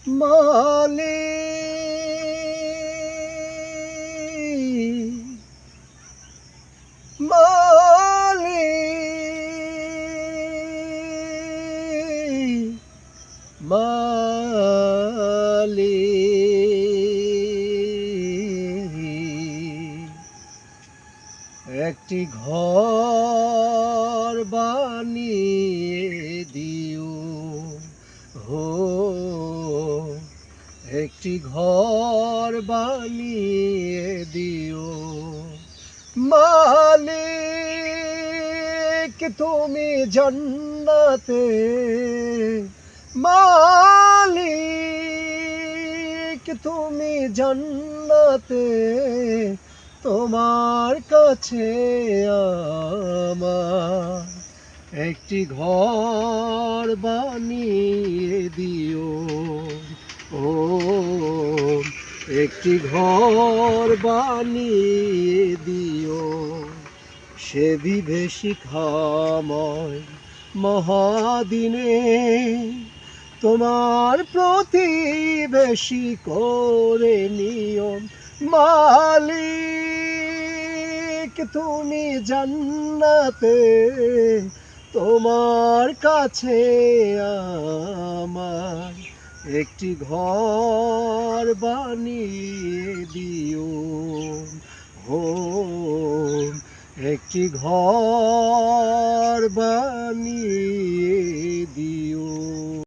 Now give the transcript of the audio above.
মালিক মালিক মালিক একটি ঘর বানিয়ে দিও হো একটি ঘর বানিয়ে দিও মালিক তুমি জান্নাতে মালিক তুমি জান্নাতে তোমার কাছে আমার একটি ঘর বানিয়ে দিও ও একটি ঘর বানিয়ে দিও সে বিভীষিকাময় মহাদিনে তোমার প্রতিবেশী করে নিও মালিক তুমি জান্নাতে তোমার কাছে আমার একটি ঘর বানিয়ে দিও হো একটি ঘর বানিয়ে দিও।